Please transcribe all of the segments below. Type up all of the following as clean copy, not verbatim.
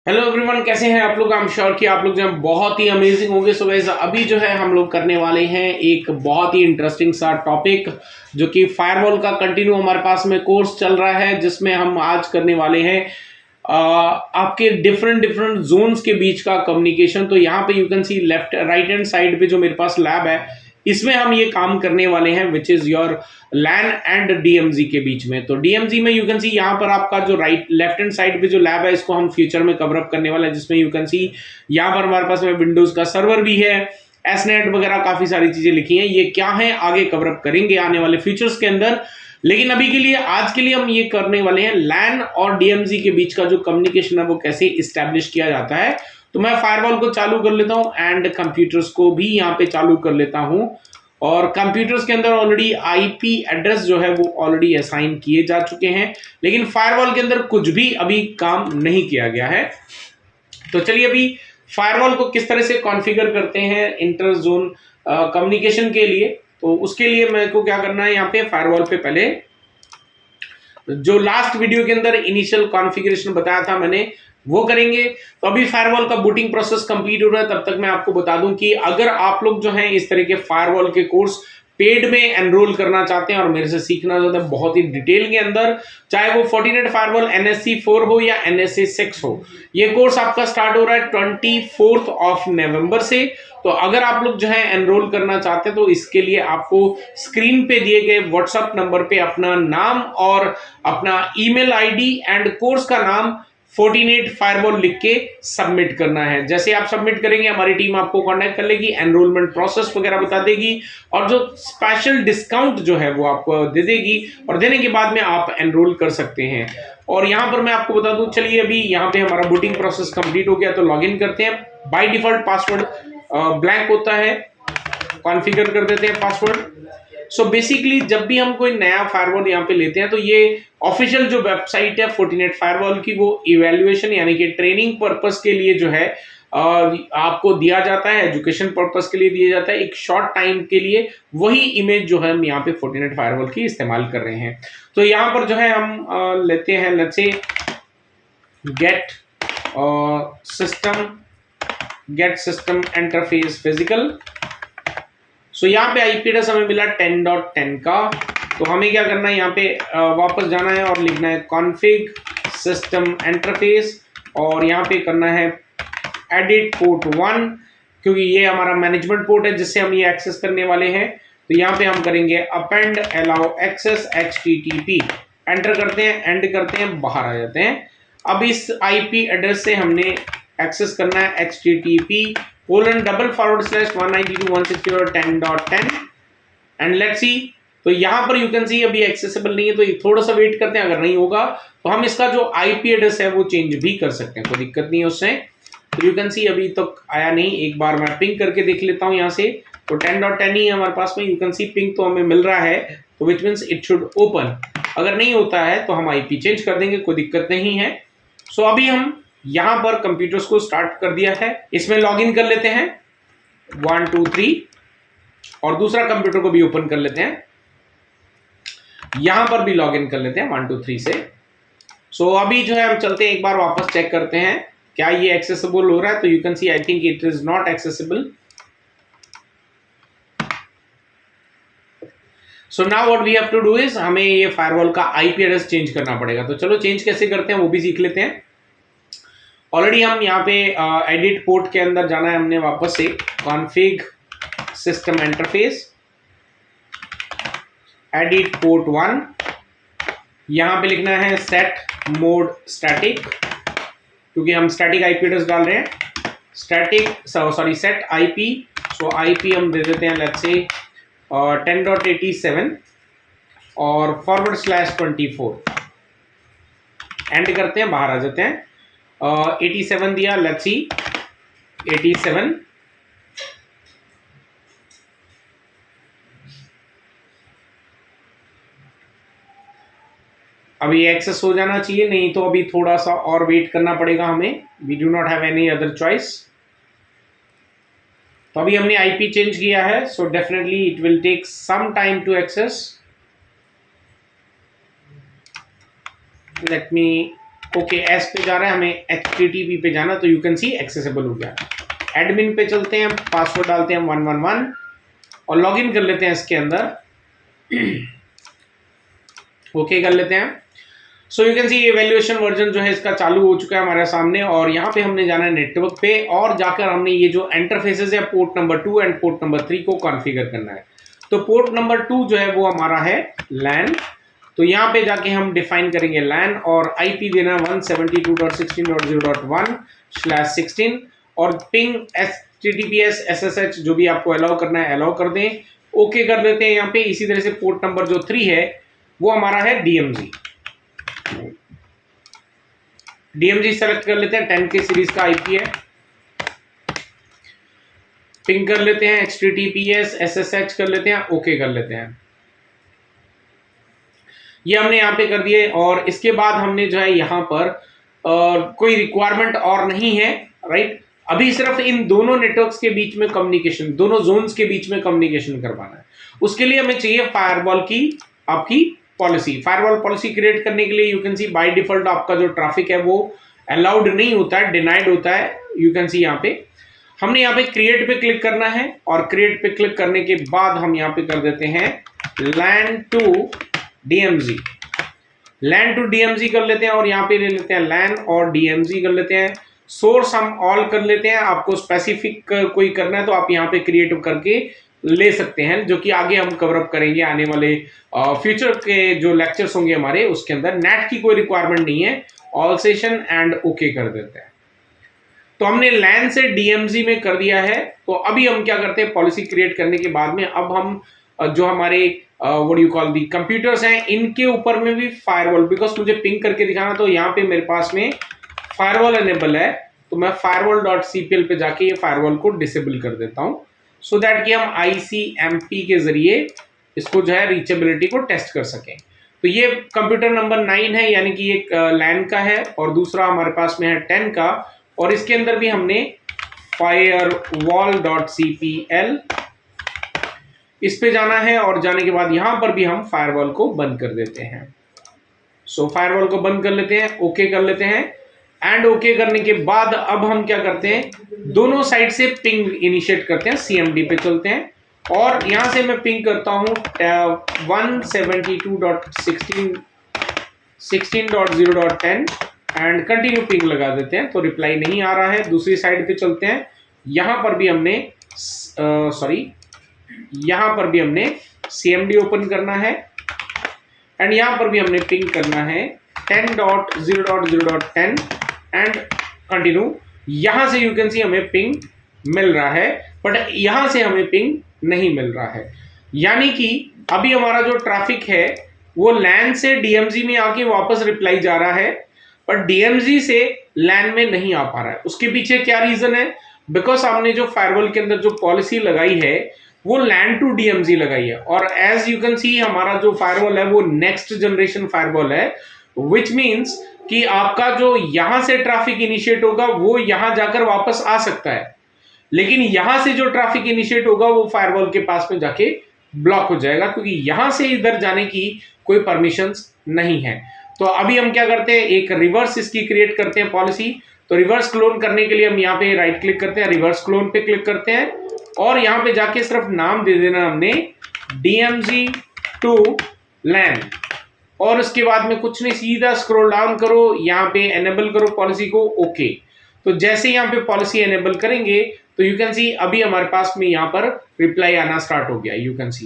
Hello everyone, कैसे हैं आप लोग। आई एम श्योर कि आप लोग जो है बहुत ही अमेजिंग होंगे। सो गाइस, अभी जो है हम लोग करने वाले हैं एक बहुत ही इंटरेस्टिंग सा टॉपिक, जो कि फायरवॉल का कंटिन्यू हमारे पास में कोर्स चल रहा है, जिसमें हम आज करने वाले हैं आपके डिफरेंट डिफरेंट जोन्स के बीच का कम्युनिकेशन। तो यहाँ पे you can C left right hand side पे जो मेरे पास लैब है, इसमें हम ये काम करने वाले हैं, which is your LAN and DMZ के बीच में। तो डीएमजी में यू कैन सी यहाँ पर आपका जो राइट लेफ्ट हैंड साइड पे जो लैब है, इसको हम फ्यूचर में कवर अप करने वाला है, जिसमें यू कैन सी यहाँ पर हमारे पास में विंडोज का सर्वर भी है, एसनेट वगैरह काफी सारी चीजें लिखी हैं। ये क्या है आगे कवर अप करेंगे आने वाले फ्यूचर्स के अंदर, लेकिन अभी के लिए आज के लिए हम ये करने वाले हैं लैन और डीएमजी के बीच का जो कम्युनिकेशन है वो कैसे इस्टेब्लिश किया जाता है। तो मैं फायरवॉल को चालू कर लेता हूं एंड कंप्यूटर्स को भी यहाँ पे चालू कर लेता हूं। और कंप्यूटर्स के अंदर ऑलरेडी आईपी एड्रेस जो है वो ऑलरेडी असाइन किए जा चुके हैं, लेकिन फायरवॉल के अंदर कुछ भी अभी काम नहीं किया गया है। तो चलिए अभी फायरवॉल को किस तरह से कॉन्फ़िगर करते हैं इंटर जोन कम्युनिकेशन के लिए। तो उसके लिए मेरे को क्या करना है, यहाँ पे फायरवॉल पे पहले जो लास्ट वीडियो के अंदर इनिशियल कॉन्फ़िगरेशन बताया था मैंने, वो करेंगे। तो अभी फायरवॉल का बूटिंग प्रोसेस कंप्लीट हो रहा है, तब तक मैं आपको बता दूं कि अगर आप लोग जो हैं इस तरह के फायरवॉल के कोर्स पेड में एनरोल करना चाहते हैं और मेरे से सीखना चाहते हैं बहुत ही डिटेल के अंदर, चाहे वो फोर्टिनेट फायरवॉल एनएससी 4 हो या एनएससी 6 हो, ये कोर्स आपका स्टार्ट हो रहा है 24 नवंबर से। तो अगर आप लोग जो है एनरोल करना चाहते हैं तो इसके लिए आपको स्क्रीन पे दिए गए व्हाट्सएप नंबर पे अपना नाम और अपना ईमेल आईडी एंड कोर्स का नाम फोर्टिनेट फायरवॉल लिख के सबमिट करना है। जैसे आप सबमिट करेंगे हमारी टीम आपको कांटेक्ट कर लेगी, एनरोलमेंट प्रोसेस वगैरह बता देगी और जो स्पेशल डिस्काउंट जो है वो आपको दे देगी, और देने के बाद में आप एनरोल कर सकते हैं। और यहाँ पर मैं आपको बता दूं, चलिए अभी यहाँ पे हमारा बूटिंग प्रोसेस कंप्लीट हो गया, तो लॉगिन करते हैं। बाय डिफॉल्ट पासवर्ड ब्लैंक होता है, कॉन्फ़िगर कर देते हैं पासवर्ड। सो बेसिकली जब भी हम कोई नया फायरवॉल यहाँ पे लेते हैं तो ये ऑफिशियल जो वेबसाइट है फोर्टिनेट फायरवॉल की, वो इवैल्यूएशन यानी कि ट्रेनिंग पर्पस के लिए जो है आपको दिया जाता है, एजुकेशन पर्पस के लिए दिया जाता है एक शॉर्ट टाइम के लिए। वही इमेज जो है हम यहाँ पे फोर्टिनेट फायरवॉल की इस्तेमाल कर रहे हैं। तो यहाँ पर जो है हम लेते हैं let's say get system interface physical. So यहाँ पे आईपी एड्रेस हमें मिला 10.10 का। तो हमें क्या करना है, यहाँ पे वापस जाना है और लिखना है कॉन्फ़िग सिस्टम इंटरफेस, और यहाँ पे करना है एडिट पोर्ट 1, क्योंकि ये हमारा मैनेजमेंट पोर्ट है जिससे हम ये एक्सेस करने वाले हैं। तो यहाँ पे हम करेंगे append allow access HTTP, enter करते हैं, एंड करते हैं, बाहर आ जाते हैं। अब इस आईपी एड्रेस से हमने एक्सेस करना है http://192.168.10.10 एंड लेट्स सी। तो यहाँ पर यू कैन सी अभी एक्सेसिबल नहीं है, तो थोड़ा सा वेट करते हैं, अगर नहीं होगा तो हम इसका जो आईपी एड्रेस है वो चेंज भी कर सकते हैं, कोई दिक्कत नहीं है उससे। तो यू कैन सी अभी तक आया नहीं, एक बार मैं पिंग करके देख लेता हूँ यहाँ से। तो 10.10 ही है हमारे पास में, यू कैन सी पिंग तो हमें मिल रहा है, तो which means it should open. अगर नहीं होता है तो हम आईपी चेंज कर देंगे, कोई दिक्कत नहीं है। सो अभी हम यहाँ पर कंप्यूटर्स को स्टार्ट कर दिया है, इसमें लॉगिन कर लेते हैं 1 2 3, और दूसरा कंप्यूटर को भी ओपन कर लेते हैं, यहां पर भी लॉगिन कर लेते हैं 1 2 3 से। सो अभी जो है हम चलते हैं, एक बार वापस चेक करते हैं क्या ये एक्सेसिबल हो रहा है। तो you can see I think it is not accessible. So now what we have to do is, हमें ये फायरवॉल का आईपी एड्रेस चेंज करना पड़ेगा। तो चलो चेंज कैसे करते हैं वो भी सीख लेते हैं। ऑलरेडी हम यहाँ पे एडिट पोर्ट के अंदर जाना है हमने, वापस से config system interface, edit port 1, यहाँ पे लिखना है सेट मोड स्टैटिक, क्योंकि हम स्टैटिक आईपी एड्रेस डाल रहे हैं, सेट आईपी। सो आईपी हम दे देते हैं लेट्स से 10.87 और /24, एंड करते हैं, बाहर आ जाते हैं। 87 दिया, लेट्स सी 87, अभी एक्सेस हो जाना चाहिए, नहीं तो अभी थोड़ा सा और वेट करना पड़ेगा हमें, we do not have any other choice. तो अभी हमने आईपी चेंज किया है, so definitely it will take some time to access. Let me okay एस पे जा रहा है, हमें HTTP पे जाना, तो यू कैन सी एक्सेसिबल हो गया। एडमिन पे चलते हैं, पासवर्ड डालते हैं 111 और लॉगिन कर लेते हैं इसके अंदर। ओके कर लेते हैं। So you can C evaluation version जो है इसका चालू हो चुका है हमारे सामने, और यहाँ पे हमने जाना है नेटवर्क पे और जाकर हमने ये जो इंटरफेसेस है port number 2 and port number 3 को कॉन्फ़िगर करना है। तो पोर्ट नंबर 2 जो है वो हमारा है लैन, तो यहाँ पे जाके हम डिफाइन करेंगे लैन और आईपी देना 172.16.0.1/16 और पिंग HTTPS SSH जो भी आपको अलाउ करना है अलाउ कर दें। ओके कर देते हैं यहाँ पे। इसी तरह से पोर्ट नंबर जो 3 है वो हमारा है DMZ सेलेक्ट कर लेते हैं, 10K सीरीज का आईपी है। पिंग कर लेते हैं, HTTPS SSH कर लेते हैं, ओके कर लेते हैं। ये हमने यहाँ पे कर दिए और इसके बाद हमने जो है यहाँ पर कोई रिक्वायरमेंट और नहीं है, राइट। अभी सिर्फ इन दोनों नेटवर्क्स के बीच में कम्युनिकेशन, दोनों जोन्स के बीच में कम्युनिकेशन करवाना है। उसके लिए हमें चाहिए फायरवॉल की आपकी पॉलिसी। फायरवॉल पॉलिसी क्रिएट करने के लिए you can C by default आपका जो ट्रैफिक है वो अलाउड नहीं होता है, डिनाइड होता है। यू कैन सी यहाँ पे हमने यहाँ पे क्रिएट पे क्लिक करना है और क्रिएट पे क्लिक करने के बाद हम यहाँ पे कर देते हैं LAN to DMZ। LAN to DMZ कर लेते हैं और यहाँ पे ले लेते हैं LAN और DMZ कर लेते हैं। सोर्स हम ऑल कर लेते हैं। आपको स्पेसिफिक कोई करना है तो आप यहाँ पे क्रिएट करके ले सकते हैं, जो कि आगे हम कवर अप करेंगे आने वाले फ्यूचर के जो लेक्चर्स होंगे हमारे उसके अंदर। नेट की कोई रिक्वायरमेंट नहीं है, ऑल सेशन एंड ओके कर देते हैं। तो हमने LAN से DMZ में कर दिया है। तो अभी हम क्या करते हैं, पॉलिसी क्रिएट करने के बाद में अब हम जो हमारे what you call the computers हैं इनके ऊपर में भी फायरवॉल, बिकॉज मुझे पिंग करके दिखाना, तो यहाँ पे मेरे पास में फायरवॉल एनेबल है, तो मैं firewall.cpl पे जाके ये फायरवॉल को डिसेबल कर देता हूँ, सो दैट कि हम ICMP के जरिए इसको जो है रीचेबिलिटी को टेस्ट कर सकें। तो ये कंप्यूटर नंबर 9 है, यानी कि एक LAN का है और दूसरा हमारे पास में है 10 का, और इसके अंदर भी हमने firewall.cpl इस पे जाना है और जाने के बाद यहां पर भी हम फायरवॉल को बंद कर देते हैं। सो फायरवॉल को बंद कर लेते हैं, ओके कर लेते हैं एंड ओके करने के बाद अब हम क्या करते हैं, दोनों साइड से पिंग इनिशिएट करते हैं। CMD पे चलते हैं और यहां से मैं पिंग करता हूं 172.16.0.10 एंड कंटिन्यू पिंग लगा देते हैं। तो रिप्लाई नहीं आ रहा है। दूसरी साइड पे चलते हैं, यहां पर भी हमने यहां पर भी हमने CMD ओपन करना है एंड यहां पर भी हमने पिंग करना है 10.0.0.10 एंड कंटिन्यू। यहां से यू कैन सी हमें पिंग मिल रहा है, बट यहां से हमें पिंग नहीं मिल रहा है। यानी कि अभी हमारा जो ट्रैफिक है वो LAN से DMZ में आके वापस रिप्लाई जा रहा है, पर DMZ से LAN में नहीं आ पा रहा है। उसके पीछे क्या रीजन है, बिकॉज हमने जो फायरवॉल के अंदर जो पॉलिसी लगाई है वो LAN to DMZ लगाई है, और एज यू कैन सी हमारा जो फायरवॉल है वो नेक्स्ट जनरेशन फायरवॉल है, विच मीन्स कि आपका जो यहां से ट्रैफिक इनिशिएट होगा वो यहां जाकर वापस आ सकता है, लेकिन यहां से जो ट्रैफिक इनिशिएट होगा वो फायरवॉल के पास में जाके ब्लॉक हो जाएगा, क्योंकि यहां से इधर जाने की कोई परमिशंस नहीं है। तो अभी हम क्या करते हैं, एक रिवर्स इसकी क्रिएट करते हैं पॉलिसी। तो रिवर्स क्लोन करने के लिए हम यहाँ पे राइट क्लिक करते हैं, रिवर्स क्लोन पे क्लिक करते हैं और यहाँ पे जाके सिर्फ नाम दे देना हमने DMZ to LAN, और उसके बाद में कुछ नहीं, सीधा स्क्रॉल डाउन करो, यहाँ पे एनेबल करो पॉलिसी को, ओके। तो जैसे यहाँ पे पॉलिसी एनेबल करेंगे तो यू कैन सी अभी हमारे पास में यहाँ पर रिप्लाई आना स्टार्ट हो गया, यू कैन सी,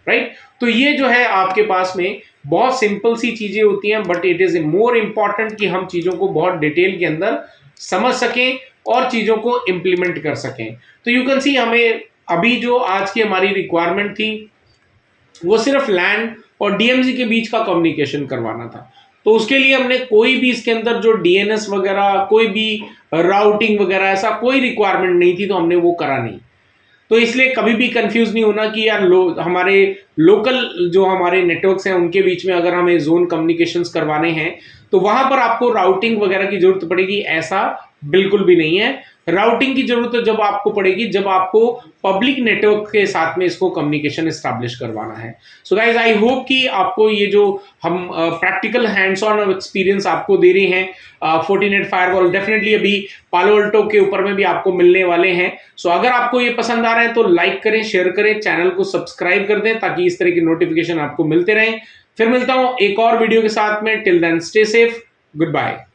राइट। तो ये जो है आपके पास में बहुत सिंपल सी चीजें होती हैं, but it is more important कि हम चीजों को बहुत डिटेल के अंदर समझ सकें और चीजों को इम्प्लीमेंट कर सकें। तो यू कैन सी हमें अभी जो आज की हमारी रिक्वायरमेंट थी वो सिर्फ LAN और DMZ के बीच का कम्युनिकेशन करवाना था। तो उसके लिए हमने कोई भी इसके अंदर जो DNS वगैरह, कोई भी राउटिंग वगैरह ऐसा कोई रिक्वायरमेंट नहीं थी, तो हमने वो करा नहीं। तो इसलिए कभी भी कंफ्यूज नहीं होना कि यार हमारे लोकल जो हमारे नेटवर्क्स हैं उनके बीच में अगर हमें जोन कम्युनिकेशंस करवाने हैं तो वहां पर आपको राउटिंग वगैरह की जरूरत पड़ेगी, ऐसा बिल्कुल भी नहीं है। राउटिंग की जरूरत तो जब आपको पड़ेगी जब आपको पब्लिक नेटवर्क के साथ में इसको कम्युनिकेशन एस्टैब्लिश करवाना है। सो गाइज आई होप कि आपको ये जो हम प्रैक्टिकल हैंड्स ऑन एक्सपीरियंस आपको दे रहे हैं फोर्टिनेट फायरवॉल, डेफिनेटली अभी पालो अल्टो के ऊपर में भी आपको मिलने वाले हैं। सो अगर आपको ये पसंद आ रहा है तो लाइक करें, शेयर करें, चैनल को सब्सक्राइब कर दें ताकि इस तरह की नोटिफिकेशन आपको मिलते रहें। फिर मिलता हूं एक और वीडियो के साथ में। Till then stay safe, good bye.